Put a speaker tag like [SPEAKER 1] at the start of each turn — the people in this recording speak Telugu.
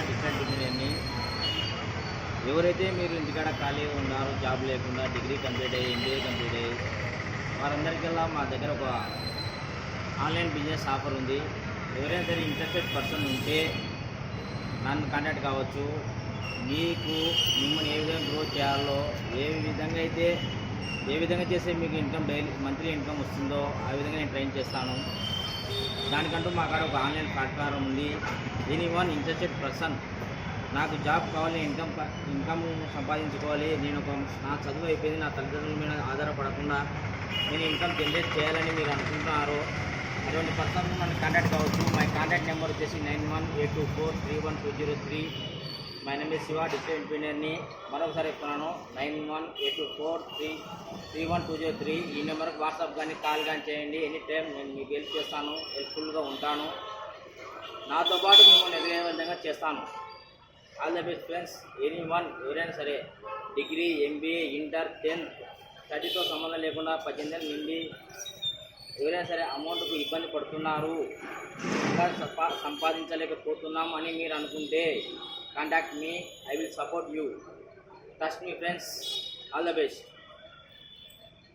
[SPEAKER 1] డిఫరెంట్ ఇంజనీర్ని. ఎవరైతే మీరు ఇంటికాడ ఖాళీగా ఉన్నారో, జాబ్ లేకుండా డిగ్రీ కంప్లీట్ అయ్యి ఎంబీఏ కంప్లీట్ అయ్యి వారందరికల్లా మా దగ్గర ఒక ఆన్లైన్ బిజినెస్ ఆఫర్ ఉంది. ఎవరైనా సరే ఇంట్రెస్టెడ్ పర్సన్ ఉంటే నన్ను కాంటాక్ట్ కావచ్చు. మీకు మిమ్మల్ని ఏ విధంగా గ్రో చేయాలో, ఏ విధంగా చేస్తే మీకు ఇన్కమ్ డైలీ మంత్లీ ఇన్కమ్ వస్తుందో ఆ విధంగా నేను ట్రైన్ చేస్తాను. దానికంటూ మా కాడ ఒక ఆన్లైన్ ప్లాట్ఫామ్ ఉంది. ఎనీవన్ ఇంట్రెస్టెడ్ పర్సన్ నాకు జాబ్ కావాలి, ఇన్కమ్ సంపాదించుకోవాలి, నా చదువు అయిపోయింది, నా తల్లిదండ్రుల మీద ఆధారపడకుండా నేను ఇన్కమ్ జనరేట్ చేయాలని మీరు అనుకుంటున్నారు, అటువంటి పర్సన్ నన్ను కాంటాక్ట్ కావచ్చు. మై కాంటాక్ట్ నెంబర్ వచ్చేసి 9182431203. My name is Shiva, digital ఇంజనీర్ని. మరొకసారి చెప్తున్నాను, 9182431203. ఈ నెంబర్కి వాట్సాప్ కానీ కాల్ కానీ చేయండి. ఎనీ టైం నేను మీకు హెల్ప్ చేస్తాను, హెల్ప్ఫుల్గా ఉంటాను. నాతో పాటు మిమ్మల్ని ఎదిగే విధంగా చేస్తాను. All the best friends. ఎవరైనా సరే డిగ్రీ, ఎంబీఏ, ఇంటర్, 10th, 30తో సంబంధం లేకుండా 18 ఏళ్ళ నుండి ఎవరైనా సరే అమౌంట్కు ఇబ్బంది పడుతున్నారు, ఇంకా సంపాదించలేకపోతున్నాం అని మీరు అనుకుంటే contact me. I will support you. Trust me friends. All the best.